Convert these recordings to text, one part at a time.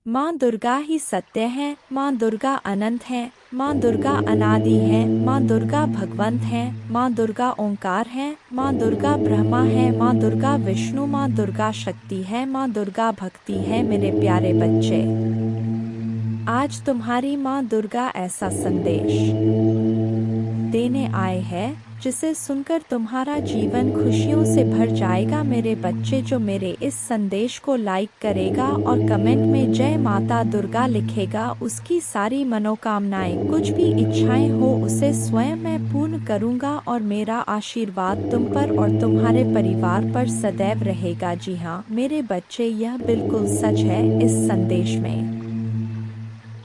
माँ दुर्गा ही सत्य है, माँ दुर्गा अनंत है, माँ दुर्गा अनादि है, माँ दुर्गा भगवंत है, माँ दुर्गा ओंकार है, माँ दुर्गा ब्रह्मा है, माँ दुर्गा विष्णु, माँ दुर्गा शक्ति है, माँ दुर्गा भक्ति है। मेरे प्यारे बच्चे, आज तुम्हारी माँ दुर्गा ऐसा संदेश देने आए हैं जिसे सुनकर तुम्हारा जीवन खुशियों से भर जाएगा। मेरे बच्चे, जो मेरे इस संदेश को लाइक करेगा और कमेंट में जय माता दुर्गा लिखेगा, उसकी सारी मनोकामनाएं, कुछ भी इच्छाएं हो, उसे स्वयं मैं पूर्ण करूंगा और मेरा आशीर्वाद तुम पर और तुम्हारे परिवार पर सदैव रहेगा। जी हाँ मेरे बच्चे, यह बिल्कुल सच है। इस संदेश में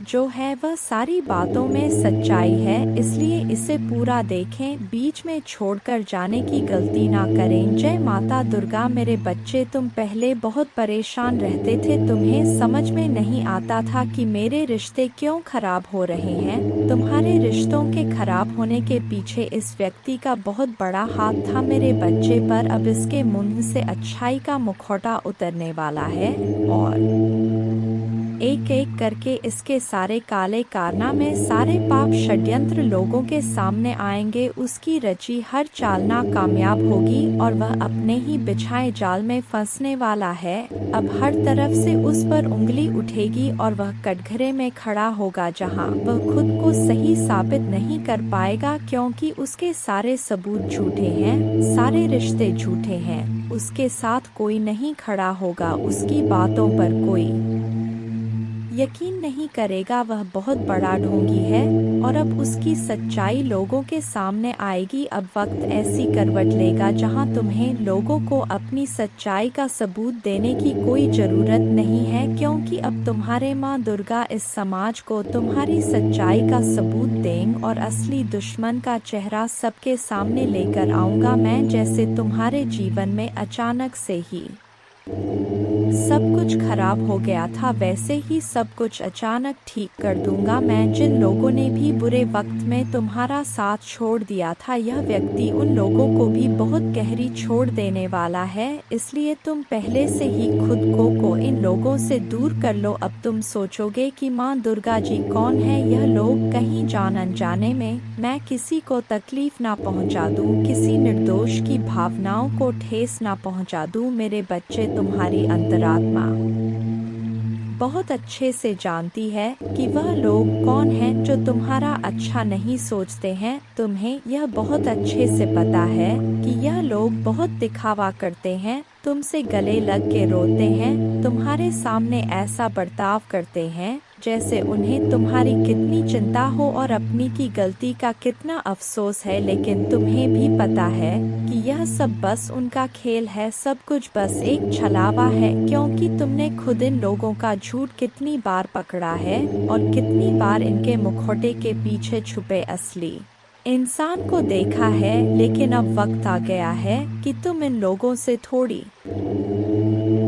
जो है वह सारी बातों में सच्चाई है, इसलिए इसे पूरा देखें, बीच में छोड़कर जाने की गलती ना करें। जय माता दुर्गा। मेरे बच्चे, तुम पहले बहुत परेशान रहते थे, तुम्हें समझ में नहीं आता था कि मेरे रिश्ते क्यों खराब हो रहे हैं। तुम्हारे रिश्तों के खराब होने के पीछे इस व्यक्ति का बहुत बड़ा हाथ था मेरे बच्चे, पर अब इसके मुंह से अच्छाई का मुखौटा उतरने वाला है और एक एक करके इसके सारे काले कारनामे, सारे पाप षड्यंत्र लोगों के सामने आएंगे। उसकी रची हर चाल नाकामयाब होगी और वह अपने ही बिछाए जाल में फंसने वाला है। अब हर तरफ से उस पर उंगली उठेगी और वह कटघरे में खड़ा होगा जहां वह खुद को सही साबित नहीं कर पाएगा, क्योंकि उसके सारे सबूत झूठे हैं, सारे रिश्ते झूठे हैं। उसके साथ कोई नहीं खड़ा होगा, उसकी बातों पर कोई यकीन नहीं करेगा। वह बहुत बड़ा ढोंगी है और अब उसकी सच्चाई लोगों के सामने आएगी। अब वक्त ऐसी करवट लेगा जहां तुम्हें लोगों को अपनी सच्चाई का सबूत देने की कोई जरूरत नहीं है, क्योंकि अब तुम्हारे माँ दुर्गा इस समाज को तुम्हारी सच्चाई का सबूत देंगे और असली दुश्मन का चेहरा सबके सामने लेकर आऊंगा मैं। जैसे तुम्हारे जीवन में अचानक से ही सब कुछ खराब हो गया था, वैसे ही सब कुछ अचानक ठीक कर दूंगा मैं। जिन लोगों ने भी बुरे वक्त में तुम्हारा साथ छोड़ दिया था, यह व्यक्ति उन लोगों को भी बहुत गहरी छोड़ देने वाला है, इसलिए तुम पहले से ही खुद को इन लोगों से दूर कर लो। अब तुम सोचोगे कि माँ दुर्गा जी कौन है, यह लोग कहीं जान अनजाने में मैं किसी को तकलीफ ना पहुँचा दूँ, किसी निर्दोष की भावनाओं को ठेस ना पहुँचा दूँ। मेरे बच्चे, तुम्हारी अंतरात्मा बहुत अच्छे से जानती है कि वह लोग कौन हैं जो तुम्हारा अच्छा नहीं सोचते हैं। तुम्हें यह बहुत अच्छे से पता है कि यह लोग बहुत दिखावा करते हैं, तुमसे गले लग के रोते हैं, तुम्हारे सामने ऐसा बर्ताव करते हैं जैसे उन्हें तुम्हारी कितनी चिंता हो और अपनी की गलती का कितना अफसोस है। लेकिन तुम्हें भी पता है कि यह सब बस उनका खेल है, सब कुछ बस एक छलावा है, क्योंकि तुमने खुद इन लोगों का झूठ कितनी बार पकड़ा है और कितनी बार इनके मुखौटे के पीछे छुपे असली इंसान को देखा है। लेकिन अब वक्त आ गया है कि तुम इन लोगों से थोड़ी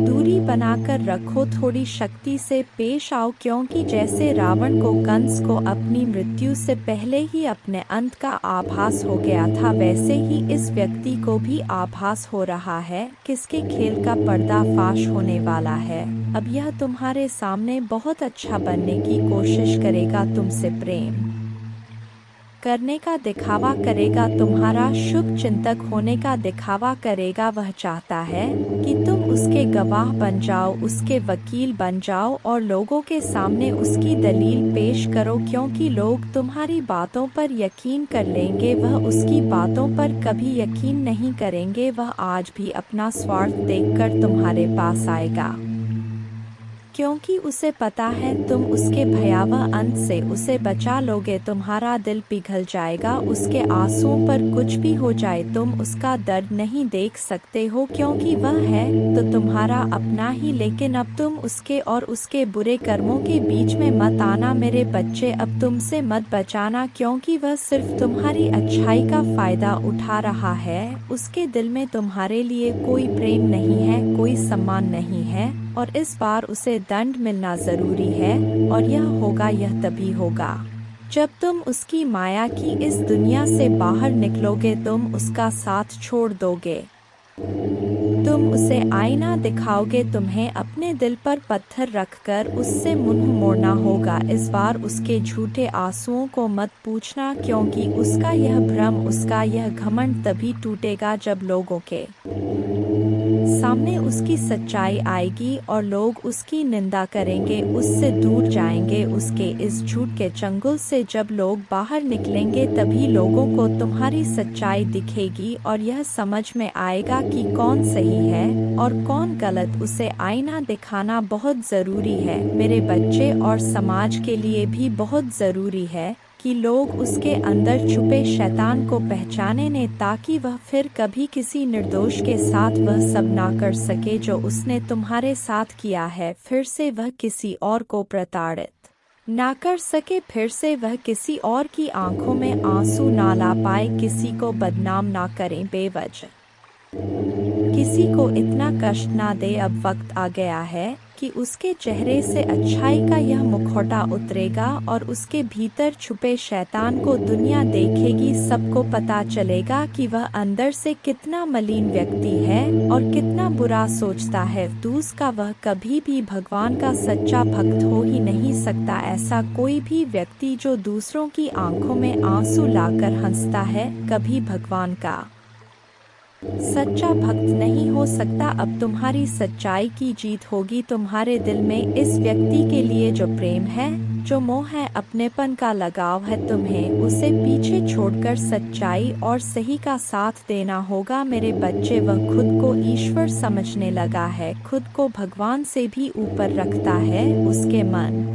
दूरी बनाकर रखो, थोड़ी शक्ति से पेश आओ, क्योंकि जैसे रावण को, कंस को अपनी मृत्यु से पहले ही अपने अंत का आभास हो गया था, वैसे ही इस व्यक्ति को भी आभास हो रहा है किसके खेल का पर्दाफाश होने वाला है। अब यह तुम्हारे सामने बहुत अच्छा बनने की कोशिश करेगा, तुमसे प्रेम करने का दिखावा करेगा, तुम्हारा शुभ चिंतक होने का दिखावा करेगा। वह चाहता है कि तुम उसके गवाह बन जाओ, उसके वकील बन जाओ और लोगों के सामने उसकी दलील पेश करो, क्योंकि लोग तुम्हारी बातों पर यकीन कर लेंगे, वह उसकी बातों पर कभी यकीन नहीं करेंगे। वह आज भी अपना स्वार्थ देखकर तुम्हारे पास आएगा, क्योंकि उसे पता है तुम उसके भयावह अंत से उसे बचा लोगे। तुम्हारा दिल पिघल जाएगा, उसके आंसुओं पर कुछ भी हो जाए तुम उसका दर्द नहीं देख सकते हो, क्योंकि वह है तो तुम्हारा अपना ही। लेकिन अब तुम उसके और उसके बुरे कर्मों के बीच में मत आना मेरे बच्चे, अब तुमसे मत बचाना, क्योंकि वह सिर्फ तुम्हारी अच्छाई का फायदा उठा रहा है। उसके दिल में तुम्हारे लिए कोई प्रेम नहीं है, कोई सम्मान नहीं है और इस बार उसे दंड मिलना जरूरी है। और यह तभी होगा जब तुम उसकी माया की इस दुनिया से बाहर निकलोगे, तुम उसका साथ छोड़ दोगे, तुम उसे आईना दिखाओगे, तुम्हें अपने दिल पर पत्थर रखकर उससे मुंह मोड़ना होगा। इस बार उसके झूठे आंसुओं को मत पूछना, क्योंकि उसका यह भ्रम, उसका यह घमंड तभी टूटेगा जब लोगों के सामने उसकी सच्चाई आएगी और लोग उसकी निंदा करेंगे, उससे दूर जाएंगे। उसके इस झूठ के चंगुल से जब लोग बाहर निकलेंगे तभी लोगों को तुम्हारी सच्चाई दिखेगी और यह समझ में आएगा कि कौन सही है और कौन गलत। उसे आईना दिखाना बहुत ज़रूरी है मेरे बच्चे, और समाज के लिए भी बहुत ज़रूरी है कि लोग उसके अंदर छुपे शैतान को पहचाने ने, ताकि वह फिर कभी किसी निर्दोष के साथ वह सब ना कर सके जो उसने तुम्हारे साथ किया है। फिर से वह किसी और को प्रताड़ित ना कर सके, फिर से वह किसी और की आंखों में आंसू ना ला पाए, किसी को बदनाम ना करें बेवजह, किसी को इतना कष्ट ना दे। अब वक्त आ गया है कि उसके चेहरे से अच्छाई का यह मुखौटा उतरेगा और उसके भीतर छुपे शैतान को दुनिया देखेगी। सबको पता चलेगा कि वह अंदर से कितना मलिन व्यक्ति है और कितना बुरा सोचता है। दूसरा, वह कभी भी भगवान का सच्चा भक्त हो ही नहीं सकता। ऐसा कोई भी व्यक्ति जो दूसरों की आंखों में आंसू लाकर हंसता है, कभी भगवान का सच्चा भक्त नहीं हो सकता। अब तुम्हारी सच्चाई की जीत होगी। तुम्हारे दिल में इस व्यक्ति के लिए जो प्रेम है, जो मोह है, अपनेपन का लगाव है, तुम्हें उसे पीछे छोड़कर सच्चाई और सही का साथ देना होगा मेरे बच्चे। वह खुद को ईश्वर समझने लगा है, खुद को भगवान से भी ऊपर रखता है। उसके मन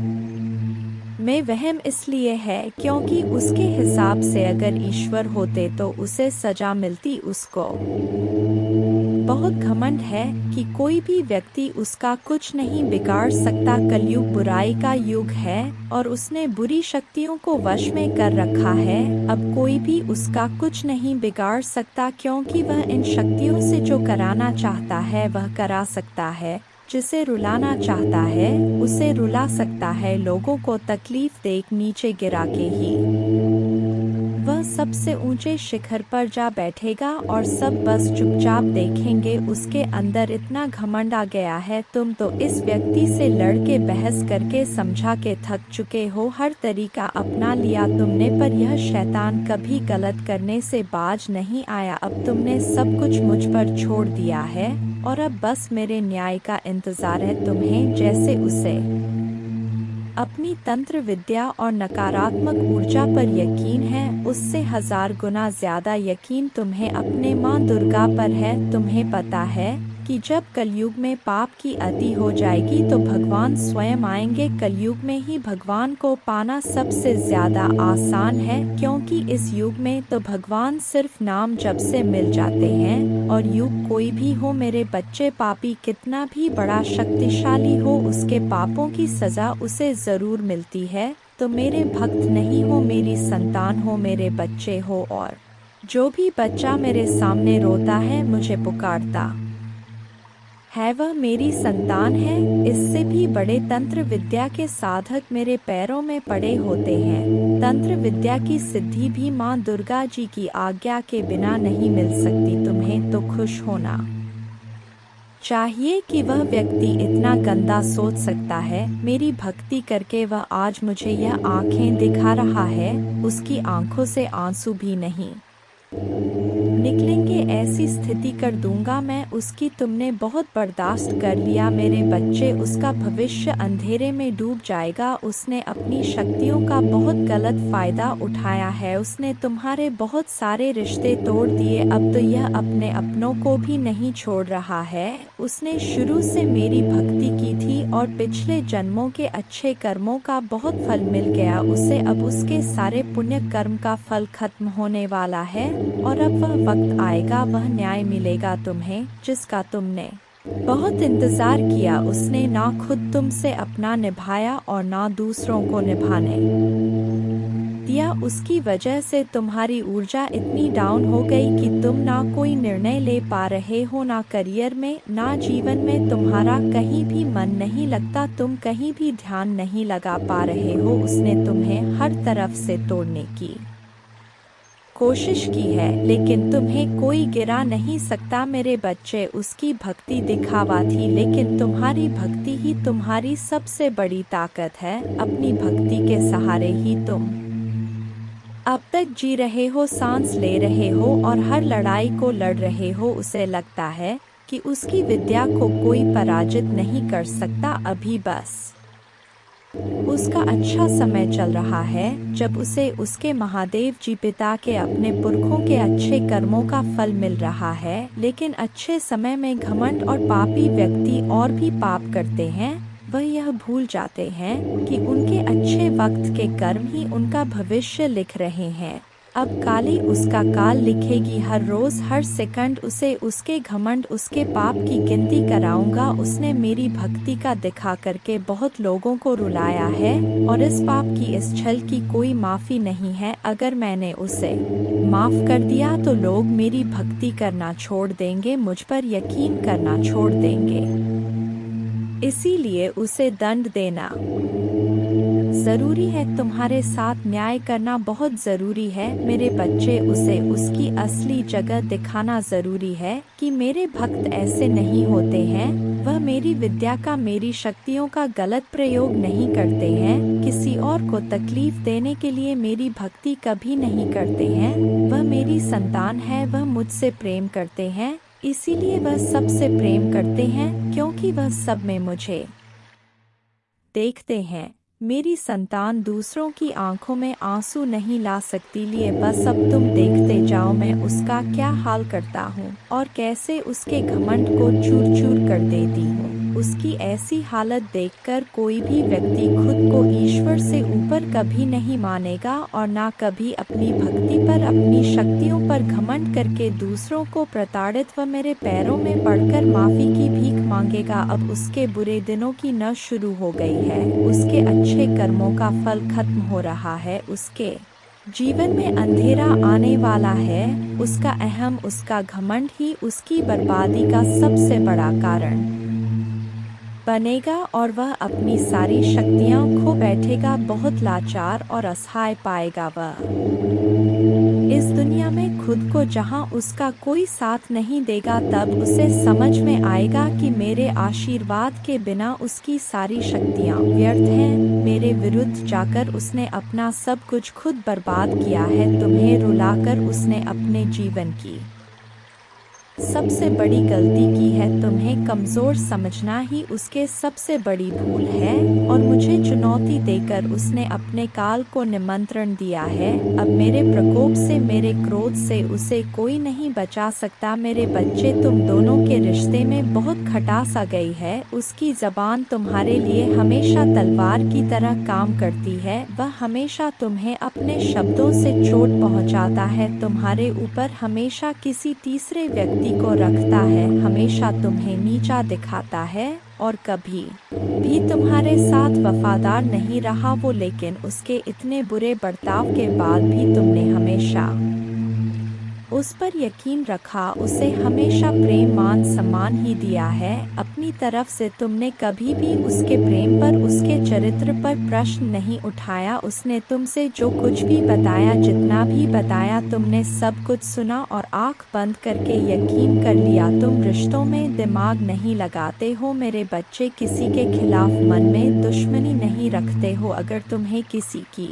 में वहम इसलिए है क्योंकि उसके हिसाब से अगर ईश्वर होते तो उसे सजा मिलती। उसको बहुत घमंड है कि कोई भी व्यक्ति उसका कुछ नहीं बिगाड़ सकता। कलयुग बुराई का युग है और उसने बुरी शक्तियों को वश में कर रखा है। अब कोई भी उसका कुछ नहीं बिगाड़ सकता, क्योंकि वह इन शक्तियों से जो कराना चाहता है वह करा सकता है, जिसे रुलाना चाहता है उसे रुला सकता है। लोगों को तकलीफ देख नीचे गिरा के ही वह सबसे ऊंचे शिखर पर जा बैठेगा और सब बस चुपचाप देखेंगे। उसके अंदर इतना घमंड आ गया है। तुम तो इस व्यक्ति से लड़ के बहस करके समझा के थक चुके हो, हर तरीका अपना लिया तुमने, पर यह शैतान कभी गलत करने से बाज नहीं आया। अब तुमने सब कुछ मुझ पर छोड़ दिया है और अब बस मेरे न्याय का इंतजार है तुम्हें। जैसे उसे अपनी तंत्र विद्या और नकारात्मक ऊर्जा पर यकीन है, उससे 1000 गुना ज्यादा यकीन तुम्हें अपने माँ दुर्गा पर है। तुम्हें पता है कि जब कलयुग में पाप की अति हो जाएगी तो भगवान स्वयं आएंगे। कलयुग में ही भगवान को पाना सबसे ज्यादा आसान है, क्योंकि इस युग में तो भगवान सिर्फ नाम जप से मिल जाते हैं। और युग कोई भी हो मेरे बच्चे, पापी कितना भी बड़ा शक्तिशाली हो, उसके पापों की सजा उसे जरूर मिलती है। तो मेरे भक्त नहीं हो, मेरी संतान हो, मेरे बच्चे हो। और जो भी बच्चा मेरे सामने रोता है, मुझे पुकारता है, वह मेरी संतान है। इससे भी बड़े तंत्र विद्या के साधक मेरे पैरों में पड़े होते हैं। तंत्र विद्या की सिद्धि भी माँ दुर्गा जी की आज्ञा के बिना नहीं मिल सकती। तुम्हें तो खुश होना चाहिए कि वह व्यक्ति इतना गंदा सोच सकता है। मेरी भक्ति करके वह आज मुझे यह आंखें दिखा रहा है। उसकी आंखों से आंसू भी नहीं निकलेंगे, ऐसी स्थिति कर दूंगा मैं उसकी। तुमने बहुत बर्दाश्त कर लिया मेरे बच्चे, उसका भविष्य अंधेरे में डूब जाएगा। उसने अपनी शक्तियों का बहुत गलत फायदा उठाया है। उसने तुम्हारे बहुत सारे रिश्ते तोड़ दिए। अब तो यह अपने अपनों को भी नहीं छोड़ रहा है। उसने शुरू से मेरी भक्ति की थी और पिछले जन्मों के अच्छे कर्मों का बहुत फल मिल गया उसे। अब उसके सारे पुण्य कर्म का फल खत्म होने वाला है और अब वह वक्त आएगा, वह न्याय मिलेगा तुम्हें, जिसका तुमने बहुत इंतजार किया। उसने ना खुद तुमसे अपना निभाया और ना दूसरों को निभाने दिया। उसकी वजह से तुम्हारी ऊर्जा इतनी डाउन हो गई कि तुम ना कोई निर्णय ले पा रहे हो, ना करियर में, ना जीवन में। तुम्हारा कहीं भी मन नहीं लगता, तुम कहीं भी ध्यान नहीं लगा पा रहे हो। उसने तुम्हें हर तरफ से तोड़ने की कोशिश की है, लेकिन तुम्हें कोई गिरा नहीं सकता मेरे बच्चे। उसकी भक्ति दिखावा थी, लेकिन तुम्हारी भक्ति ही तुम्हारी सबसे बड़ी ताकत है। अपनी भक्ति के सहारे ही तुम अब तक जी रहे हो, सांस ले रहे हो और हर लड़ाई को लड़ रहे हो। उसे लगता है कि उसकी विद्या को कोई पराजित नहीं कर सकता। अभी बस उसका अच्छा समय चल रहा है, जब उसे उसके महादेव जी पिता के अपने पुरखों के अच्छे कर्मों का फल मिल रहा है। लेकिन अच्छे समय में घमंड और पापी व्यक्ति और भी पाप करते हैं। वह यह भूल जाते हैं कि उनके अच्छे वक्त के कर्म ही उनका भविष्य लिख रहे हैं। अब काली उसका काल लिखेगी। हर रोज हर सेकंड उसे उसके घमंड, उसके पाप की गिनती कराऊंगा। उसने मेरी भक्ति का दिखा करके बहुत लोगों को रुलाया है, और इस पाप की, इस छल की कोई माफी नहीं है। अगर मैंने उसे माफ कर दिया तो लोग मेरी भक्ति करना छोड़ देंगे, मुझ पर यकीन करना छोड़ देंगे। इसीलिए उसे दंड देना जरूरी है। तुम्हारे साथ न्याय करना बहुत जरूरी है मेरे बच्चे। उसे उसकी असली जगह दिखाना जरूरी है कि मेरे भक्त ऐसे नहीं होते हैं। वह मेरी विद्या का, मेरी शक्तियों का गलत प्रयोग नहीं करते हैं। किसी और को तकलीफ देने के लिए मेरी भक्ति कभी नहीं करते हैं। वह मेरी संतान है, वह मुझसे प्रेम करते हैं। इसीलिए वह सबसे प्रेम करते हैं, क्योंकि वह सब में मुझे देखते हैं। मेरी संतान दूसरों की आंखों में आंसू नहीं ला सकती। लिए बस अब तुम देखते जाओ मैं उसका क्या हाल करता हूँ और कैसे उसके घमंड को चूर चूर कर देती हूँ। उसकी ऐसी हालत देखकर कोई भी व्यक्ति खुद को ईश्वर से ऊपर कभी नहीं मानेगा, और ना कभी अपनी भक्ति पर, अपनी शक्तियों पर घमंड करके दूसरों को प्रताड़ित व मेरे पैरों में पड़कर माफी की भीख मांगेगा। अब उसके बुरे दिनों की न शुरू हो गई है, उसके अच्छे कर्मों का फल खत्म हो रहा है। उसके जीवन में अंधेरा आने वाला है। उसका अहम, उसका घमंड ही उसकी बर्बादी का सबसे बड़ा कारण बनेगा, और वह अपनी सारी शक्तियां खो बैठेगा। बहुत लाचार और असहाय पाएगा वह इस दुनिया में खुद को, जहां उसका कोई साथ नहीं देगा। तब उसे समझ में आएगा कि मेरे आशीर्वाद के बिना उसकी सारी शक्तियां व्यर्थ हैं। मेरे विरुद्ध जाकर उसने अपना सब कुछ खुद बर्बाद किया है। तुम्हें रुलाकर उसने अपने जीवन की सबसे बड़ी गलती की है। तुम्हें कमजोर समझना ही उसके सबसे बड़ी भूल है, और मुझे चुनौती देकर उसने अपने काल को निमंत्रण दिया है। अब मेरे प्रकोप से, मेरे क्रोध से उसे कोई नहीं बचा सकता। मेरे बच्चे, तुम दोनों के रिश्ते में बहुत खटास आ गई है। उसकी जबान तुम्हारे लिए हमेशा तलवार की तरह काम करती है। वह हमेशा तुम्हें अपने शब्दों से चोट पहुंचाता है, तुम्हारे ऊपर हमेशा किसी तीसरे व्यक्ति को रखता है, हमेशा तुम्हें नीचा दिखाता है, और कभी भी तुम्हारे साथ वफादार नहीं रहा वो। लेकिन उसके इतने बुरे बर्ताव के बाद भी तुमने हमेशा उस पर यकीन रखा, उसे हमेशा प्रेम, मान, सम्मान ही दिया है। अपनी तरफ से तुमने कभी भी उसके प्रेम पर, उसके चरित्र पर प्रश्न नहीं उठाया। उसने तुमसे जो कुछ भी बताया, जितना भी बताया, तुमने सब कुछ सुना और आंख बंद करके यकीन कर लिया। तुम रिश्तों में दिमाग नहीं लगाते हो मेरे बच्चे, किसी के खिलाफ मन में दुश्मनी नहीं रखते हो। अगर तुम्हें किसी की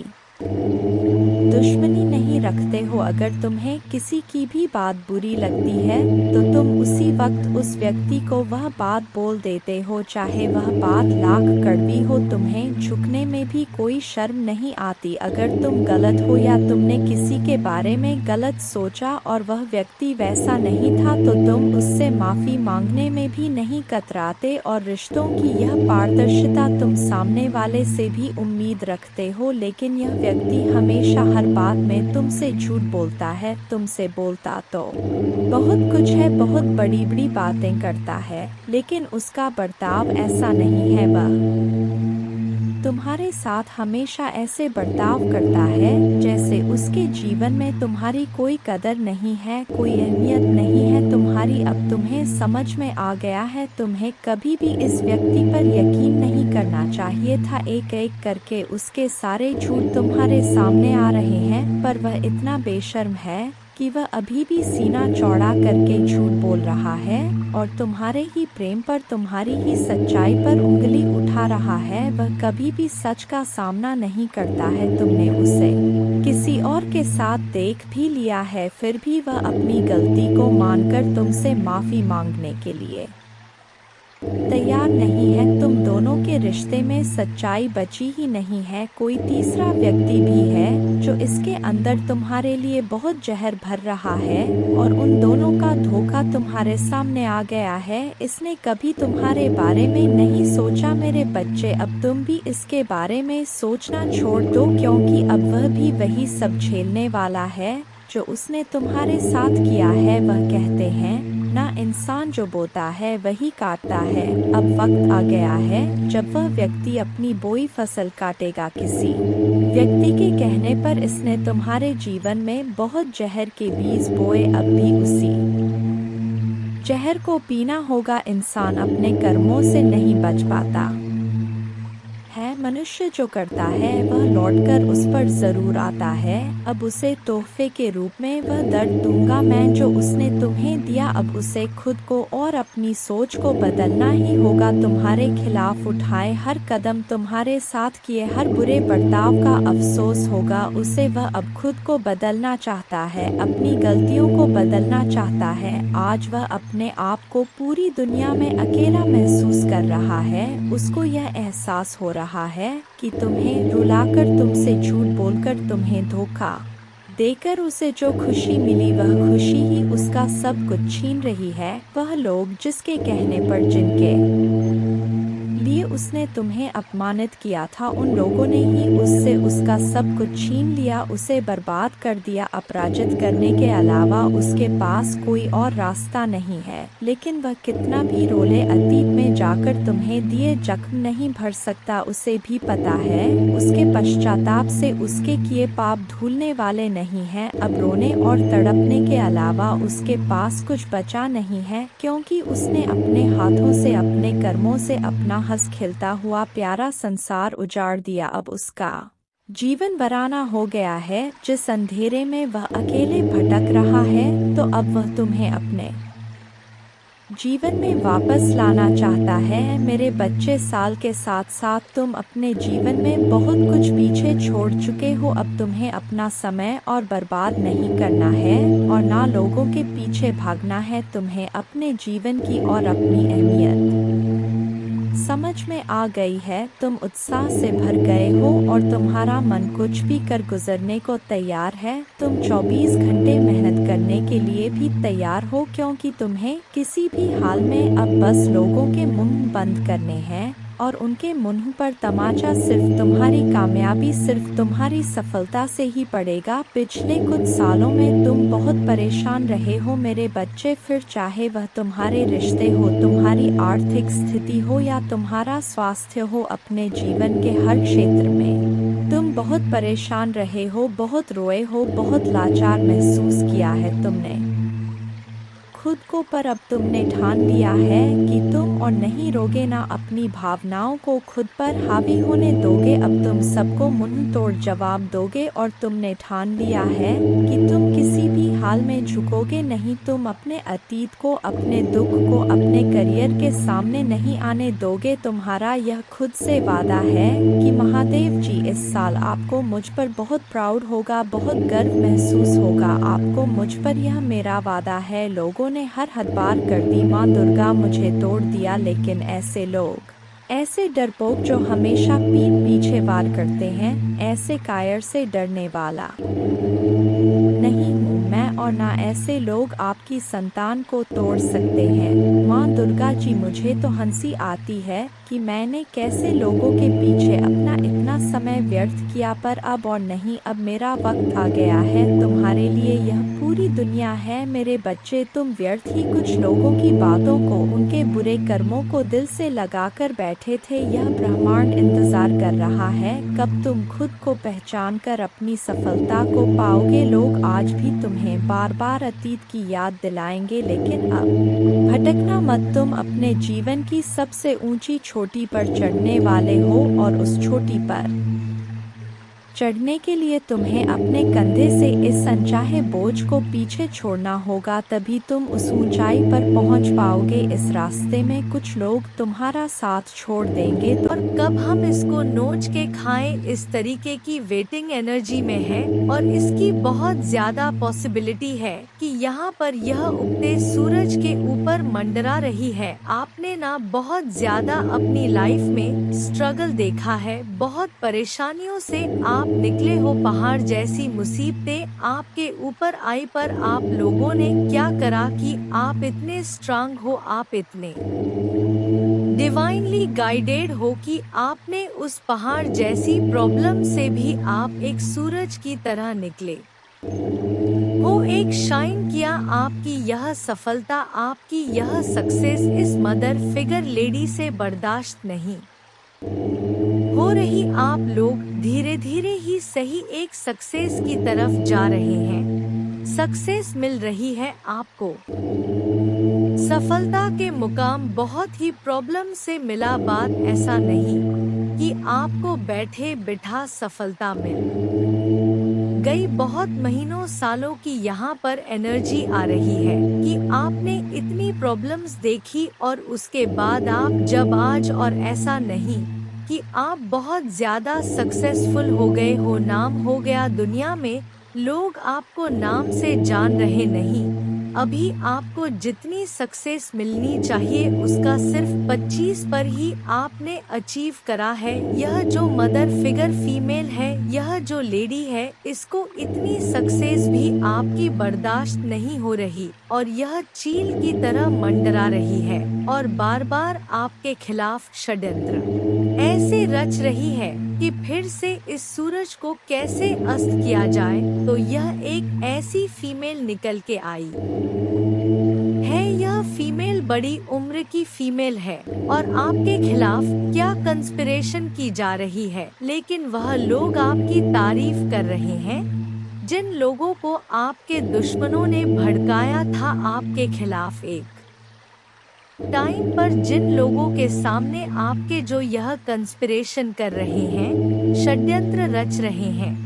दुश्मनी नहीं रखते हो, अगर तुम्हें किसी की भी बात बुरी लगती है, तो तुम उसी वक्त उस व्यक्ति को वह बात बोल देते हो, चाहे वह बात लाख कड़वी हो। तुम्हें झुकने में भी कोई शर्म नहीं आती। अगर तुम गलत हो या तुमने किसी के बारे में गलत सोचा और वह व्यक्ति वैसा नहीं था, तो तुम उससे माफी मांगने में भी नहीं कतराते। और रिश्तों की यह पारदर्शिता तुम सामने वाले से भी उम्मीद रखते हो, लेकिन यह व्यक्ति हमेशा हर बात में तुमसे झूठ बोलता है। तुमसे बोलता तो बहुत कुछ है, बहुत बड़ी बड़ी बातें करता है, लेकिन उसका बर्ताव ऐसा नहीं है। वह तुम्हारे साथ हमेशा ऐसे बर्ताव करता है जैसे उसके जीवन में तुम्हारी कोई कदर नहीं है, कोई अहमियत नहीं है तुम्हारी। अब तुम्हें समझ में आ गया है, तुम्हें कभी भी इस व्यक्ति पर यकीन नहीं करना चाहिए था। एक एक करके उसके सारे झूठ तुम्हारे सामने आ रहे हैं, पर वह इतना बेशर्म है कि वह अभी भी सीना चौड़ा करके झूठ बोल रहा है और तुम्हारे ही प्रेम पर, तुम्हारी ही सच्चाई पर उंगली उठा रहा है। वह कभी भी सच का सामना नहीं करता है। तुमने उसे किसी और के साथ देख भी लिया है, फिर भी वह अपनी गलती को मानकर तुमसे माफी मांगने के लिए तैयार नहीं है। तुम दोनों के रिश्ते में सच्चाई बची ही नहीं है। कोई तीसरा व्यक्ति भी है जो इसके अंदर तुम्हारे लिए बहुत जहर भर रहा है और उन दोनों का धोखा तुम्हारे सामने आ गया है। इसने कभी तुम्हारे बारे में नहीं सोचा मेरे बच्चे। अब तुम भी इसके बारे में सोचना छोड़ दो, क्योंकि अब वह भी वही सब झेलने वाला है जो उसने तुम्हारे साथ किया है। वह कहते हैं ना, इंसान जो बोता है वही काटता है। अब वक्त आ गया है जब वह व्यक्ति अपनी बोई फसल काटेगा। किसी व्यक्ति के कहने पर इसने तुम्हारे जीवन में बहुत जहर के बीज बोए, अब भी उसी जहर को पीना होगा। इंसान अपने कर्मों से नहीं बच पाता है। मनुष्य जो करता है वह लौटकर उस पर जरूर आता है। अब उसे तोहफे के रूप में वह दर्द दूंगा मैं जो उसने तुम्हें दिया। अब उसे खुद को और अपनी सोच को बदलना ही होगा। तुम्हारे खिलाफ उठाए हर कदम, तुम्हारे साथ किए हर बुरे बर्ताव का अफसोस होगा उसे। वह अब खुद को बदलना चाहता है, अपनी गलतियों को बदलना चाहता है। आज वह अपने आप को पूरी दुनिया में अकेला महसूस कर रहा है। उसको यह एहसास हो रहा है कि तुम्हें रुलाकर, तुमसे झूठ बोलकर, तुम्हें धोखा देकर उसे जो खुशी मिली वह खुशी ही उसका सब कुछ छीन रही है। वह लोग जिसके कहने पर, जिनके लिए उसने तुम्हें अपमानित किया था, उन लोगों ने ही उससे उसका सब कुछ छीन लिया, उसे बर्बाद कर दिया। अपराजित करने के अलावा उसके पास कोई और रास्ता नहीं है। लेकिन वह कितना भी रोले, अतीत में जाकर तुम्हें दिए जख्म नहीं भर सकता। उसे भी पता है उसके पश्चाताप से उसके किए पाप धुलने वाले नहीं हैं। अब रोने और तड़पने के अलावा उसके पास कुछ बचा नहीं है, क्योंकि उसने अपने हाथों से, अपने कर्मों से अपना हंस खिलता हुआ प्यारा संसार उजाड़ दिया। अब उसका जीवन वीराना हो गया है। जिस अंधेरे में वह अकेले भटक रहा है, तो अब वह तुम्हें अपने जीवन में वापस लाना चाहता है। मेरे बच्चे, साल के साथ साथ तुम अपने जीवन में बहुत कुछ पीछे छोड़ चुके हो। अब तुम्हें अपना समय और बर्बाद नहीं करना है और ना लोगों के पीछे भागना है। तुम्हें अपने जीवन की और अपनी अहमियत समझ में आ गई है। तुम उत्साह से भर गए हो और तुम्हारा मन कुछ भी कर गुजरने को तैयार है। तुम 24 घंटे मेहनत करने के लिए भी तैयार हो, क्योंकि तुम्हें किसी भी हाल में अब बस लोगों के मुंह बंद करने हैं और उनके मुंह पर तमाचा सिर्फ तुम्हारी कामयाबी, सिर्फ तुम्हारी सफलता से ही पड़ेगा। पिछले कुछ सालों में तुम बहुत परेशान रहे हो मेरे बच्चे, फिर चाहे वह तुम्हारे रिश्ते हो, तुम्हारी आर्थिक स्थिति हो या तुम्हारा स्वास्थ्य हो, अपने जीवन के हर क्षेत्र में तुम बहुत परेशान रहे हो, बहुत रोए हो, बहुत लाचार महसूस किया है तुमने खुद को। पर अब तुमने ठान लिया है कि तुम और नहीं रोगे, ना अपनी भावनाओं को खुद पर हावी होने दोगे। अब तुम सबको मुंह तोड़ जवाब दोगे और तुमने ठान लिया है कि तुम किसी भी हाल में झुकोगे नहीं। तुम अपने अतीत को, अपने दुख को, अपने करियर के सामने नहीं आने दोगे। तुम्हारा यह खुद से वादा है कि महादेव जी, इस साल आपको मुझ पर बहुत प्राउड होगा, बहुत गर्व महसूस होगा आपको मुझ पर। यह मेरा वादा है। लोगों ने हर हद पार कर दी, माँ दुर्गा मुझे तोड़ दिया, लेकिन ऐसे लोग, ऐसे डरपोक जो हमेशा पीठ पीछे वार करते हैं, ऐसे कायर से डरने वाला नहीं हूँ मैं, और ना ऐसे लोग आपकी संतान को तोड़ सकते हैं। माँ दुर्गा जी, मुझे तो हंसी आती है कि मैंने कैसे लोगों के पीछे अपना इतना समय समय व्यर्थ किया, पर अब और नहीं, अब मेरा वक्त आ गया है। तुम्हारे लिए यह पूरी दुनिया है मेरे बच्चे। तुम व्यर्थ ही कुछ लोगों की बातों को, उनके बुरे कर्मों को दिल से लगाकर बैठे थे। यह ब्रह्मांड इंतजार कर रहा है कब तुम खुद को पहचान कर अपनी सफलता को पाओगे। लोग आज भी तुम्हें बार बार अतीत की याद दिलाएंगे, लेकिन अब भटकना मत। तुम अपने जीवन की सबसे ऊंची चोटी पर चढ़ने वाले हो, और उस चोटी पर चढ़ने के लिए तुम्हें अपने कंधे से इस अनचाहे बोझ को पीछे छोड़ना होगा, तभी तुम उस ऊंचाई पर पहुंच पाओगे। इस रास्ते में कुछ लोग तुम्हारा साथ छोड़ देंगे, और कब हम इसको नोच के खाएं, इस तरीके की वेटिंग एनर्जी में है। और इसकी बहुत ज्यादा पॉसिबिलिटी है कि यहाँ पर यह उगते सूरज के ऊपर मंडरा रही है। आपने ना बहुत ज्यादा अपनी लाइफ में स्ट्रगल देखा है, बहुत परेशानियों से आप निकले हो। पहाड़ जैसी मुसीबतें आपके ऊपर आई, पर आप लोगों ने क्या करा कि आप इतने स्ट्रांग हो, आप इतने डिवाइनली गाइडेड हो कि आपने उस पहाड़ जैसी प्रॉब्लम से भी आप एक सूरज की तरह निकले हो, एक शाइन किया। आपकी यह सफलता, आपकी यह सक्सेस इस मदर फिगर लेडी से बर्दाश्त नहीं हो रही। आप लोग धीरे धीरे ही सही एक सक्सेस की तरफ जा रहे हैं। सक्सेस मिल रही है आपको। सफलता के मुकाम बहुत ही प्रॉब्लम से मिला। बात ऐसा नहीं कि आपको बैठे बिठा सफलता मिल गई। बहुत महीनों सालों की यहाँ पर एनर्जी आ रही है कि आपने इतनी प्रॉब्लम्स देखी, और उसके बाद आप जब आज, और ऐसा नहीं कि आप बहुत ज्यादा सक्सेसफुल हो गए हो, नाम हो गया दुनिया में, लोग आपको नाम से जान रहे नहीं। अभी आपको जितनी सक्सेस मिलनी चाहिए उसका सिर्फ 25 पर ही आपने अचीव करा है। यह जो मदर फिगर फीमेल है, यह जो लेडी है, इसको इतनी सक्सेस भी आपकी बर्दाश्त नहीं हो रही, और यह चील की तरह मंडरा रही है, और बार बार आपके खिलाफ षड्यंत्र ऐसे रच रही है कि फिर से इस सूरज को कैसे अस्त किया जाए। तो यह एक ऐसी फीमेल निकल के आई है। यह फीमेल बड़ी उम्र की फीमेल है, और आपके खिलाफ क्या कंस्पिरेशन की जा रही है, लेकिन वह लोग आपकी तारीफ कर रहे हैं। जिन लोगों को आपके दुश्मनों ने भड़काया था आपके खिलाफ, एक टाइम पर जिन लोगों के सामने आपके जो यह कंस्पिरेशन कर रहे हैं, षड्यंत्र रच रहे हैं,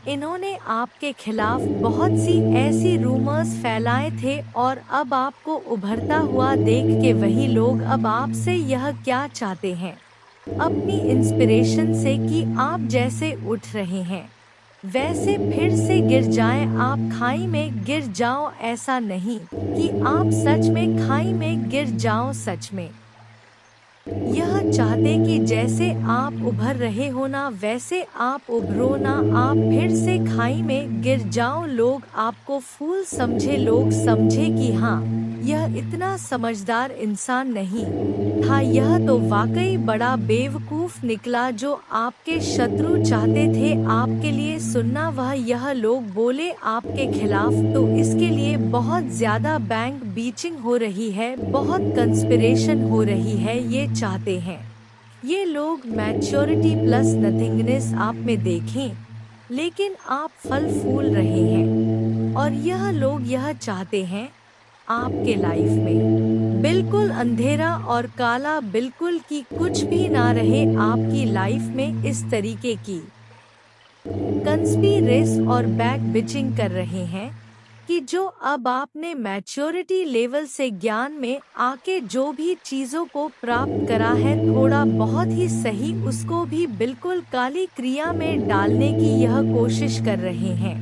इन्होंने आपके खिलाफ बहुत सी ऐसी रूमर्स फैलाए थे, और अब आपको उभरता हुआ देख के वही लोग अब आपसे यह क्या चाहते हैं, अपनी इंस्पिरेशन से कि आप जैसे उठ रहे हैं वैसे फिर से गिर जाएं, आप खाई में गिर जाओ। ऐसा नहीं कि आप सच में खाई में गिर जाओ, सच में यह चाहते कि जैसे आप उभर रहे हो ना, वैसे आप उभरो ना, आप फिर से खाई में गिर जाओ। लोग आपको फूल समझे, लोग समझे कि हाँ, यह इतना समझदार इंसान नहीं था, यह तो वाकई बड़ा बेवकूफ निकला। जो आपके शत्रु चाहते थे आपके लिए सुनना, वह यह लोग बोले आपके खिलाफ, तो इसके लिए बहुत ज्यादा बैंक बीचिंग हो रही है, बहुत कंस्पिरेशन हो रही है। ये चाहते हैं ये लोग मैच्योरिटी प्लस नथिंगनेस आप में देखें, लेकिन आप फल फूल रहे हैं, और यह लोग यह चाहते हैं आपके लाइफ में बिल्कुल अंधेरा और काला, बिल्कुल कि कुछ भी ना रहे आपकी लाइफ में। इस तरीके की कंस्पिरेसी और बैक बिचिंग कर रहे हैं कि जो अब आपने मैच्योरिटी लेवल से ज्ञान में आके जो भी चीजों को प्राप्त करा है, थोड़ा बहुत ही सही, उसको भी बिल्कुल काली क्रिया में डालने की यह कोशिश कर रहे हैं।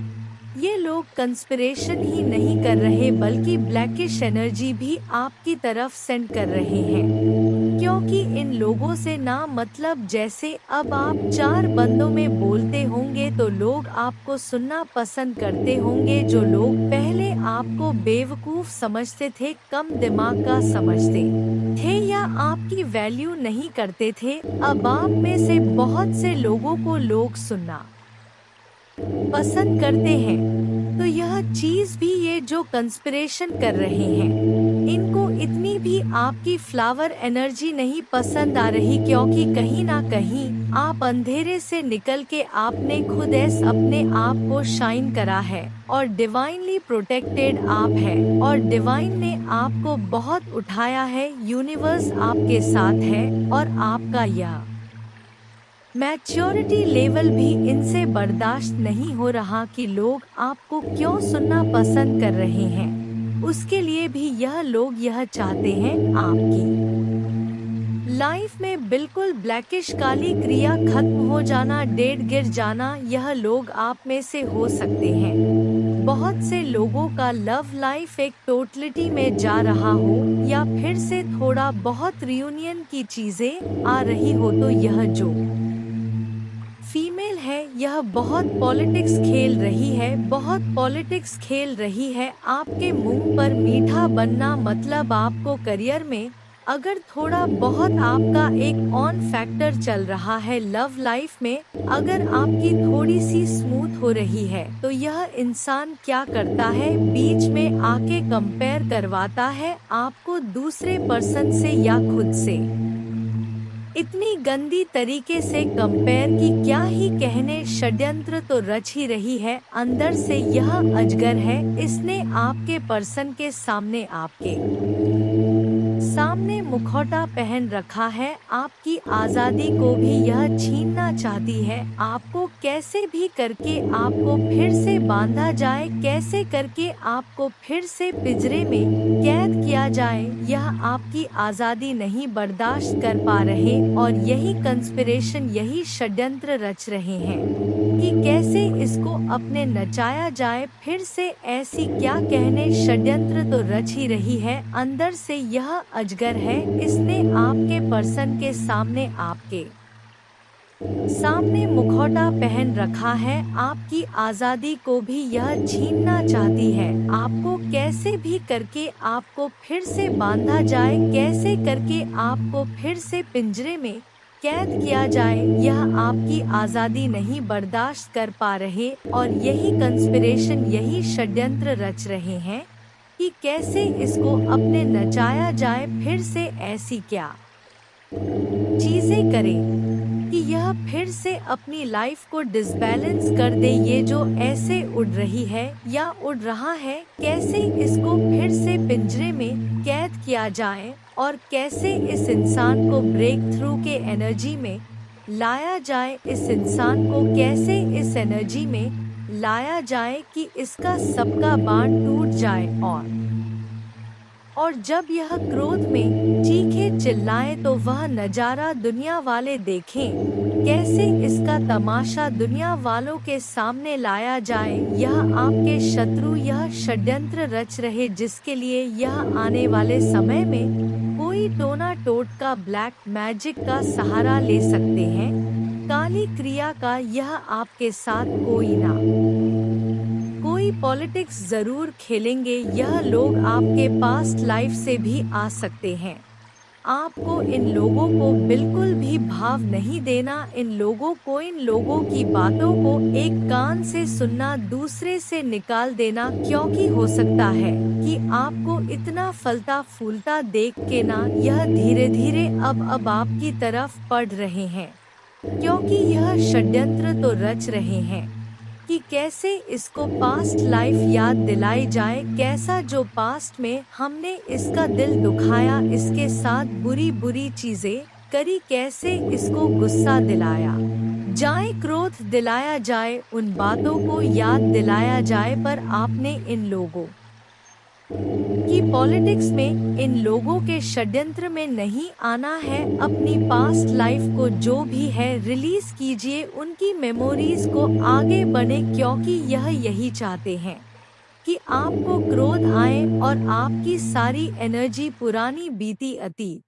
ये लोग कंस्पिरेशन ही नहीं कर रहे, बल्कि ब्लैकिश एनर्जी भी आपकी तरफ सेंड कर रहे हैं, क्योंकि इन लोगों से ना मतलब जैसे अब आप 4 बंदों में बोलते होंगे तो लोग आपको सुनना पसंद करते होंगे। जो लोग पहले आपको बेवकूफ समझते थे, कम दिमाग का समझते थे या आपकी वैल्यू नहीं करते थे, अब आप में से बहुत से लोगों को लोग सुनना पसंद करते हैं। तो यह चीज भी, ये जो कंस्पिरेशन कर रहे हैं, इनको इतनी भी आपकी फ्लावर एनर्जी नहीं पसंद आ रही, क्योंकि कहीं ना कहीं आप अंधेरे से निकल के आपने खुद अपने आप को शाइन करा है और डिवाइनली प्रोटेक्टेड आप है और डिवाइन ने आपको बहुत उठाया है। यूनिवर्स आपके साथ है और आपका यह मैच्योरिटी लेवल भी इनसे बर्दाश्त नहीं हो रहा कि लोग आपको क्यों सुनना पसंद कर रहे हैं। उसके लिए भी यह लोग यह चाहते हैं आपकी लाइफ में बिल्कुल ब्लैकिश काली क्रिया खत्म हो जाना, डेड गिर जाना। यह लोग आप में से हो सकते हैं बहुत से लोगों का लव लाइफ एक टोटलिटी में जा रहा हो या फिर से थोड़ा बहुत रियूनियन की चीजें आ रही हो। तो यह जो फीमेल है यह बहुत पॉलिटिक्स खेल रही है, बहुत पॉलिटिक्स खेल रही है। आपके मुंह पर मीठा बनना मतलब आपको करियर में अगर थोड़ा बहुत आपका एक ऑन फैक्टर चल रहा है, लव लाइफ में अगर आपकी थोड़ी सी स्मूथ हो रही है, तो यह इंसान क्या करता है, बीच में आके कंपेयर करवाता है आपको दूसरे पर्सन से या खुद से। इतनी गंदी तरीके से कंपेयर की क्या ही कहने, षड्यंत्र तो रच ही रही है। अंदर से यह अजगर है, इसने आपके पर्सन के सामने आपके सामने मुखौटा पहन रखा है। आपकी आजादी को भी यह छीनना चाहती है। आपको कैसे भी करके आपको फिर से बांधा जाए, कैसे करके आपको फिर से पिंजरे में कैद किया जाए, यह आपकी आजादी नहीं बर्दाश्त कर पा रहे और यही कंस्पिरेशन, यही षड्यंत्र रच रहे हैं कि कैसे इसको अपने नचाया जाए फिर से। ऐसी क्या कहने, षड्यंत्र तो रच ही रही है। अंदर से यह अजगर है, इसने आपके पर्सन के सामने आपके सामने मुखौटा पहन रखा है। आपकी आजादी को भी यह छीनना चाहती है। आपको कैसे भी करके आपको फिर से बांधा जाए, कैसे करके आपको फिर से पिंजरे में कैद किया जाए, यह आपकी आजादी नहीं बर्दाश्त कर पा रहे और यही कंस्पिरेशन, यही षड्यंत्र रच रहे हैं कि कैसे इसको अपने नचाया जाए फिर से। ऐसी क्या चीजें करें कि यह फिर से अपनी लाइफ को डिसबैलेंस कर दे। ये जो ऐसे उड़ रही है या उड़ रहा है, कैसे इसको फिर से पिंजरे में कैद किया जाए और कैसे इस इंसान को ब्रेक थ्रू के एनर्जी में लाया जाए, इस इंसान को कैसे इस एनर्जी में लाया जाए कि इसका सबका बांध टूट जाए और जब यह क्रोध में चीखे चिल्लाए तो वह नजारा दुनिया वाले देखें, कैसे इसका तमाशा दुनिया वालों के सामने लाया जाए। यह आपके शत्रु यह षड्यंत्र रच रहे, जिसके लिए यह आने वाले समय में कोई टोना टोटका ब्लैक मैजिक का सहारा ले सकते हैं, काली क्रिया का। यह आपके साथ कोई ना कोई पॉलिटिक्स जरूर खेलेंगे। यह लोग आपके पास्ट लाइफ से भी आ सकते हैं। आपको इन लोगों को बिल्कुल भी भाव नहीं देना। इन लोगों को, इन लोगों की बातों को एक कान से सुनना, दूसरे से निकाल देना, क्योंकि हो सकता है कि आपको इतना फलता फूलता देख के ना यह धीरे धीरे अब आपकी तरफ पड़ रहे हैं, क्योंकि यह षड्यंत्र तो रच रहे हैं कि कैसे इसको पास्ट लाइफ याद दिलाई जाए, कैसा जो पास्ट में हमने इसका दिल दुखाया, इसके साथ बुरी बुरी चीजें करी, कैसे इसको गुस्सा दिलाया जाए, क्रोध दिलाया जाए, उन बातों को याद दिलाया जाए। पर आपने इन लोगों कि पॉलिटिक्स में, इन लोगों के षड्यंत्र में नहीं आना है। अपनी पास्ट लाइफ को जो भी है रिलीज कीजिए, उनकी मेमोरीज को आगे बढ़े, क्योंकि यह यही चाहते हैं कि आपको क्रोध आए और आपकी सारी एनर्जी पुरानी बीती अतीत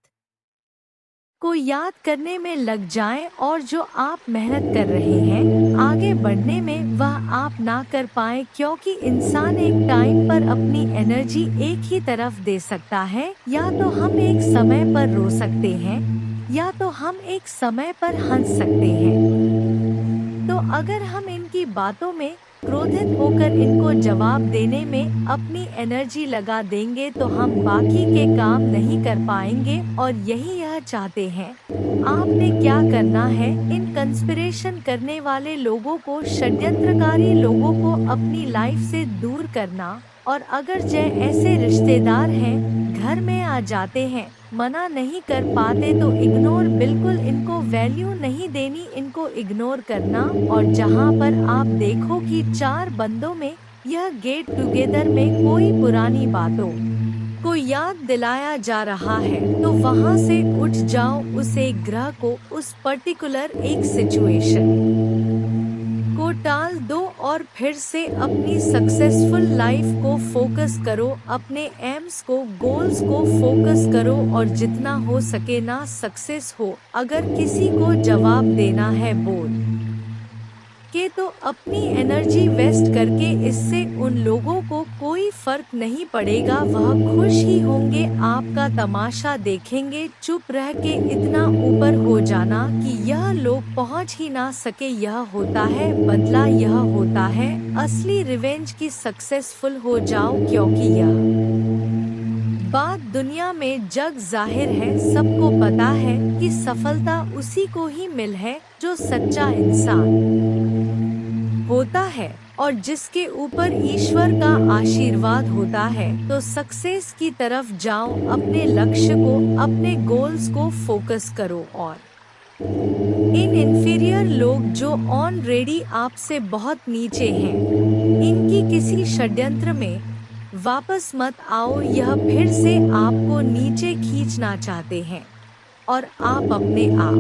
को याद करने में लग जाएं और जो आप मेहनत कर रहे हैं आगे बढ़ने में वह आप ना कर पाए, क्योंकि इंसान एक टाइम पर अपनी एनर्जी एक ही तरफ दे सकता है। या तो हम एक समय पर रो सकते हैं या तो हम एक समय पर हंस सकते हैं। तो अगर हम इनकी बातों में क्रोधित होकर इनको जवाब देने में अपनी एनर्जी लगा देंगे तो हम बाकी के काम नहीं कर पाएंगे, और यही यह चाहते हैं। आपने क्या करना है, इन कंस्पिरेशन करने वाले लोगों को, षड्यंत्रकारी लोगों को अपनी लाइफ से दूर करना। और अगर ऐसे रिश्तेदार हैं, घर में आ जाते हैं, मना नहीं कर पाते तो इग्नोर, बिल्कुल इनको वैल्यू नहीं देनी, इनको इग्नोर करना। और जहां पर आप देखो कि 4 बंदों में यह गेट टुगेदर में कोई पुरानी बातों को याद दिलाया जा रहा है तो वहां से उठ जाओ, उस एक ग्रह को, उस पर्टिकुलर एक सिचुएशन को टाल दो और फिर से अपनी सक्सेसफुल लाइफ को फोकस करो, अपने एम्स को, गोल्स को फोकस करो और जितना हो सके ना सक्सेस हो। अगर किसी को जवाब देना है बोल के तो अपनी एनर्जी वेस्ट करके, इससे उन लोगों को कोई फर्क नहीं पड़ेगा, वह खुश ही होंगे, आपका तमाशा देखेंगे। चुप रह के इतना ऊपर हो जाना कि यह लोग पहुंच ही ना सके, यह होता है बदला, यह होता है असली रिवेंज की सक्सेसफुल हो जाओ, क्योंकि यह बात दुनिया में जग जाहिर है, सबको पता है कि सफलता उसी को ही मिल है जो सच्चा इंसान होता है और जिसके ऊपर ईश्वर का आशीर्वाद होता है। तो सक्सेस की तरफ जाओ, अपने लक्ष्य को, अपने गोल्स को फोकस करो। और इन इंफीरियर लोग जो ऑलरेडी आपसे बहुत नीचे हैं, इनकी किसी षड्यंत्र में वापस मत आओ, यह फिर से आपको नीचे खींचना चाहते हैं। और आप अपने आप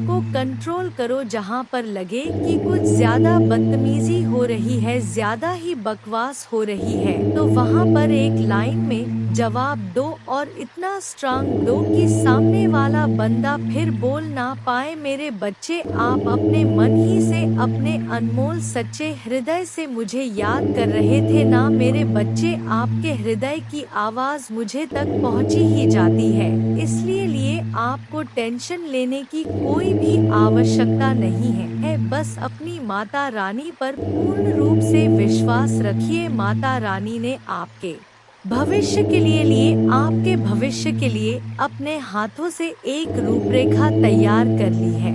को कंट्रोल करो, जहां पर लगे कि कुछ ज्यादा बदतमीजी हो रही है, ज्यादा ही बकवास हो रही है, तो वहां पर एक लाइन में जवाब दो और इतना स्ट्रांग दो कि सामने वाला बंदा फिर बोल ना पाए। मेरे बच्चे, आप अपने मन ही से, अपने अनमोल सच्चे हृदय से मुझे याद कर रहे थे ना मेरे बच्चे, आपके हृदय की आवाज मुझे तक पहुंची ही जाती है। इसलिए आपको टेंशन लेने की कोई भी आवश्यकता नहीं है, बस अपनी माता रानी पर पूर्ण रूप से विश्वास रखिए। माता रानी ने आपके भविष्य के लिए आपके भविष्य के लिए अपने हाथों से एक रूपरेखा तैयार कर ली है।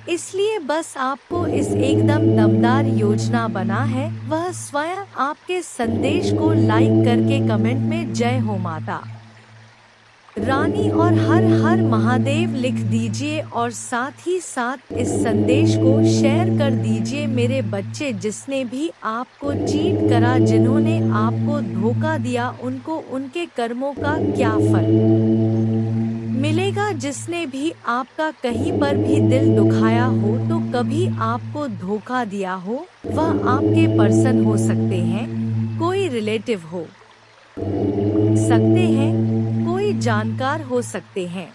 इसलिए बस आपको इस एकदम दमदार योजना बना है, वह स्वयं आपके संदेश को लाइक करके कमेंट में जय हो माता रानी और हर हर महादेव लिख दीजिए और साथ ही साथ इस संदेश को शेयर कर दीजिए। मेरे बच्चे, जिसने भी आपको चीट करा, जिन्होंने आपको धोखा दिया, उनको उनके कर्मों का क्या फल मिलेगा। जिसने भी आपका कहीं पर भी दिल दुखाया हो, तो कभी आपको धोखा दिया हो, वह आपके पर्सन हो सकते हैं, कोई रिलेटिव हो सकते हैं, कोई जानकार हो सकते हैं,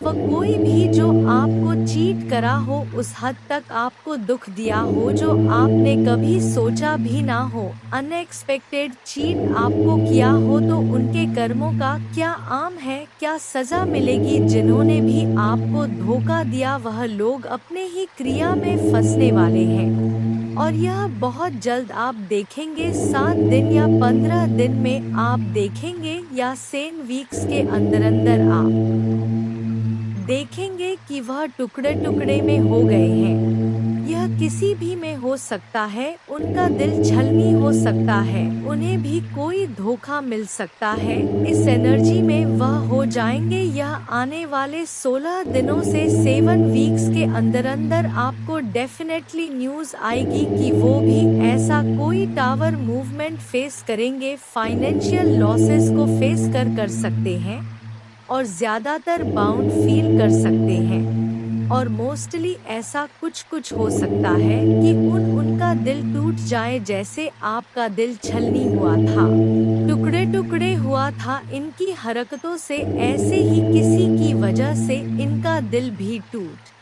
वह कोई भी जो आपको चीट करा हो, उस हद तक आपको दुख दिया हो जो आपने कभी सोचा भी ना हो, अनएक्सपेक्टेड चीट आपको किया हो, तो उनके कर्मों का क्या आम है, क्या सजा मिलेगी। जिन्होंने भी आपको धोखा दिया, वह लोग अपने ही क्रिया में फंसने वाले हैं और यह बहुत जल्द आप देखेंगे। 7 दिन या 15 दिन में आप देखेंगे, या 10 वीक्स के अंदर आप देखेंगे कि वह टुकड़े टुकड़े में हो गए हैं। यह किसी भी में हो सकता है, उनका दिल छलनी हो सकता है, उन्हें भी कोई धोखा मिल सकता है। इस एनर्जी में वह हो जाएंगे। यह आने वाले 16 दिनों से 7 वीक्स के अंदर आपको डेफिनेटली न्यूज आएगी कि वो भी ऐसा कोई टावर मूवमेंट फेस करेंगे, फाइनेंशियल लॉसेस को फेस कर सकते हैं और ज्यादातर बाउंड फील कर सकते हैं। और मोस्टली ऐसा कुछ हो सकता है कि उनका दिल टूट जाए, जैसे आपका दिल छलनी हुआ था, टुकड़े टुकड़े हुआ था इनकी हरकतों से। ऐसे ही किसी की वजह से इनका दिल भी टूट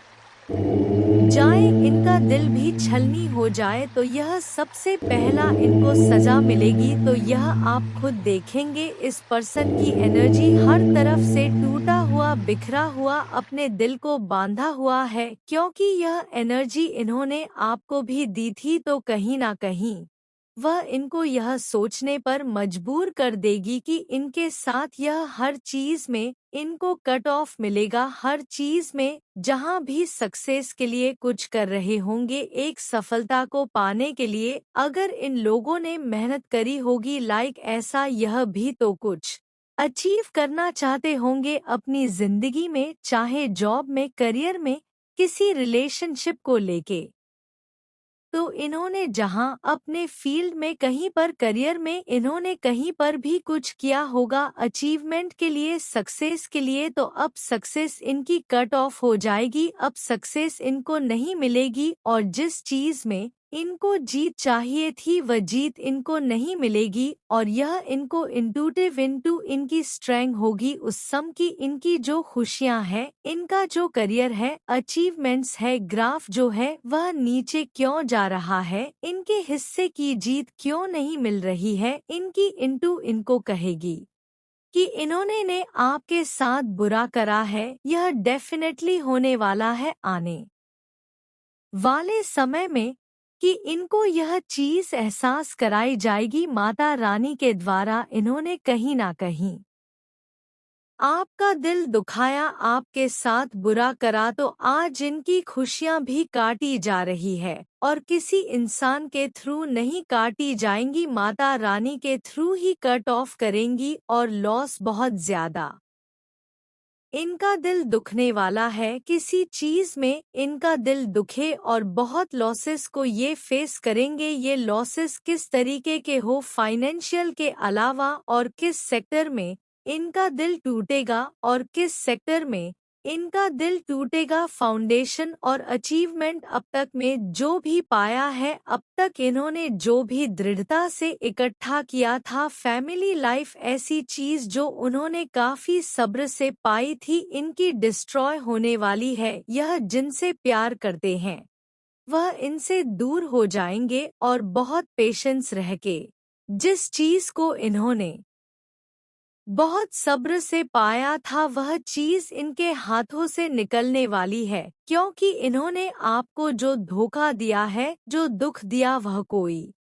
जाए, इनका दिल भी छलनी हो जाए, तो यह सबसे पहला इनको सजा मिलेगी। तो यह आप खुद देखेंगे, इस पर्सन की एनर्जी हर तरफ से टूटा हुआ, बिखरा हुआ, अपने दिल को बांधा हुआ है, क्योंकि यह एनर्जी इन्होंने आपको भी दी थी। तो कहीं ना कहीं वह इनको यह सोचने पर मजबूर कर देगी कि इनके साथ यह हर चीज में इनको कट ऑफ मिलेगा। हर चीज में जहां भी सक्सेस के लिए कुछ कर रहे होंगे, एक सफलता को पाने के लिए अगर इन लोगों ने मेहनत करी होगी, लाइक ऐसा यह भी तो कुछ अचीव करना चाहते होंगे अपनी जिंदगी में, चाहे जॉब में, करियर में, किसी रिलेशनशिप को लेके। तो इन्होंने जहां अपने फील्ड में, कहीं पर करियर में इन्होंने कहीं पर भी कुछ किया होगा अचीवमेंट के लिए, सक्सेस के लिए, तो अब सक्सेस इनकी कट ऑफ हो जाएगी। अब सक्सेस इनको नहीं मिलेगी और जिस चीज में इनको जीत चाहिए थी वह जीत इनको नहीं मिलेगी। और यह इनको इंटूटिव इनटू इनकी स्ट्रेंथ होगी उस सम की, इनकी जो खुशियां हैं, इनका जो करियर है, अचीवमेंट्स है, ग्राफ जो है वह नीचे क्यों जा रहा है, इनके हिस्से की जीत क्यों नहीं मिल रही है, इनकी इंटू इनको कहेगी कि इन्होंने ने आपके साथ बुरा करा है। यह डेफिनेटली होने वाला है आने वाले समय में कि इनको यह चीज एहसास कराई जाएगी माता रानी के द्वारा। इन्होंने कहीं ना कहीं आपका दिल दुखाया, आपके साथ बुरा करा, तो आज इनकी खुशियां भी काटी जा रही है और किसी इंसान के थ्रू नहीं काटी जाएंगी, माता रानी के थ्रू ही कट ऑफ करेंगी। और लॉस बहुत ज्यादा इनका दिल दुखने वाला है, किसी चीज में इनका दिल दुखे और बहुत लॉसेस को ये फेस करेंगे। ये लॉसेस किस तरीके के हो, फाइनेंशियल के अलावा, और किस सेक्टर में इनका दिल टूटेगा और किस सेक्टर में इनका दिल टूटेगा। फाउंडेशन और अचीवमेंट अब तक में जो भी पाया है, अब तक इन्होंने जो भी दृढ़ता से इकट्ठा किया था, फैमिली लाइफ ऐसी चीज जो उन्होंने काफी सब्र से पाई थी, इनकी डिस्ट्रॉय होने वाली है। यह जिनसे प्यार करते हैं वह इनसे दूर हो जाएंगे और बहुत पेशेंस रह के जिस चीज को इन्होंने बहुत सब्र से पाया था वह चीज इनके हाथों से निकलने वाली है, क्योंकि इन्होंने आपको जो धोखा दिया है, जो दुख दिया, वह कोई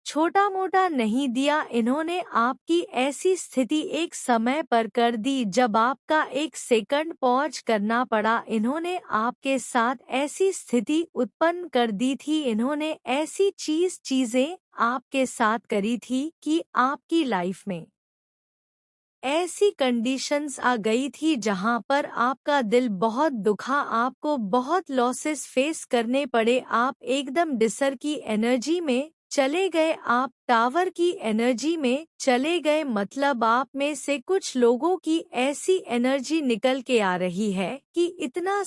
छोटा मोटा नहीं दिया। इन्होंने आपकी ऐसी स्थिति एक समय पर कर दी जब आपका एक सेकंड पॉज करना पड़ा। इन्होंने आपके साथ ऐसी स्थिति उत्पन्न कर दी थी, इन्होंने ऐसी चीजें आपके साथ करी थी कि आपकी लाइफ में ऐसी कंडीशंस आ गई थी जहां पर आपका दिल बहुत दुखा, आपको बहुत लॉसेस फेस करने पड़े। आप एकदम डिसर की एनर्जी में चले गए, आप टावर की एनर्जी में चले गए, मतलब आप में से कुछ लोगों की ऐसी एनर्जी निकल के आ रही है कि इतना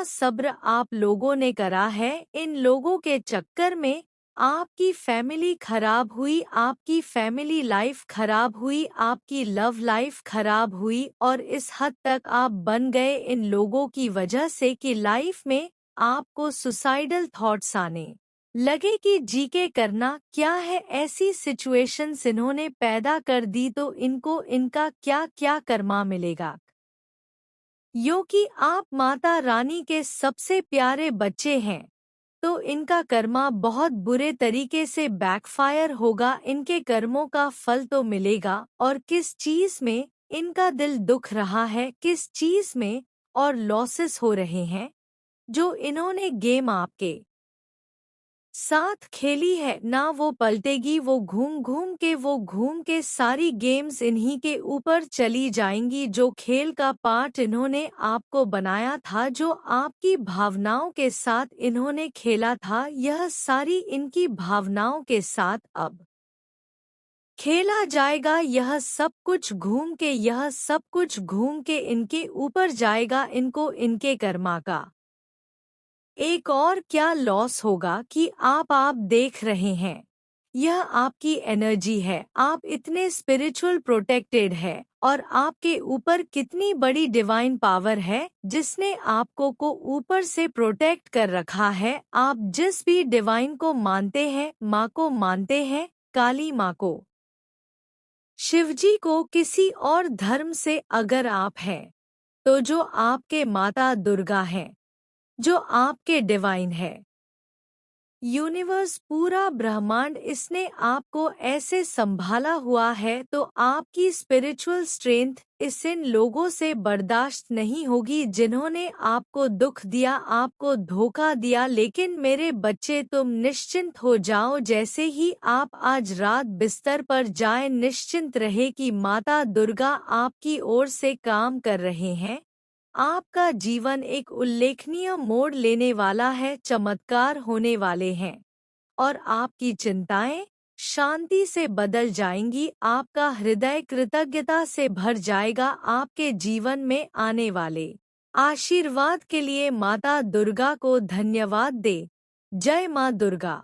सब्र आप लोगों ने करा है। इन लोगों के चक्कर में आपकी फैमिली खराब हुई, आपकी फैमिली लाइफ खराब हुई, आपकी लव लाइफ खराब हुई, और इस हद तक आप बन गए इन लोगों की वजह से कि लाइफ में आपको सुसाइडल थॉट्स आने लगे कि जी के करना क्या है। ऐसी सिचुएशंस इन्होंने पैदा कर दी, तो इनको इनका क्या क्या कर्मा मिलेगा। यो कि आप माता रानी के सबसे प्यारे बच्चे हैं, तो इनका कर्मा बहुत बुरे तरीके से बैकफायर होगा, इनके कर्मों का फल तो मिलेगा। और किस चीज में इनका दिल दुख रहा है, किस चीज में और लॉसेस हो रहे हैं, जो इन्होंने गेम आपके साथ खेली है ना वो पलटेगी, वो घूम के सारी गेम्स इन्हीं के ऊपर चली जाएंगी। जो खेल का पार्ट इन्होंने आपको बनाया था, जो आपकी भावनाओं के साथ इन्होंने खेला था, यह सारी इनकी भावनाओं के साथ अब खेला जाएगा, यह सब कुछ घूम के, यह सब कुछ घूम के इनके ऊपर जाएगा, इनको इनके कर्मा का एक और क्या लॉस होगा कि आप देख रहे हैं, यह आपकी एनर्जी है, आप इतने स्पिरिचुअल प्रोटेक्टेड है और आपके ऊपर कितनी बड़ी डिवाइन पावर है जिसने आपको को ऊपर से प्रोटेक्ट कर रखा है। आप जिस भी डिवाइन को मानते हैं, माँ को मानते हैं, काली माँ को, शिवजी को, किसी और धर्म से अगर आप हैं तो जो आपके माता दुर्गा हैं, जो आपके डिवाइन है, यूनिवर्स, पूरा ब्रह्मांड, इसने आपको ऐसे संभाला हुआ है तो आपकी स्पिरिचुअल स्ट्रेंथ इस इन लोगों से बर्दाश्त नहीं होगी जिन्होंने आपको दुख दिया, आपको धोखा दिया। लेकिन मेरे बच्चे, तुम निश्चिंत हो जाओ, जैसे ही आप आज रात बिस्तर पर जाएं, निश्चिंत रहे कि माता दुर्गा आपकी ओर से काम कर रहे हैं। आपका जीवन एक उल्लेखनीय मोड़ लेने वाला है, चमत्कार होने वाले हैं और आपकी चिंताएं शांति से बदल जाएंगी, आपका हृदय कृतज्ञता से भर जाएगा। आपके जीवन में आने वाले आशीर्वाद के लिए माता दुर्गा को धन्यवाद दे। जय मां दुर्गा।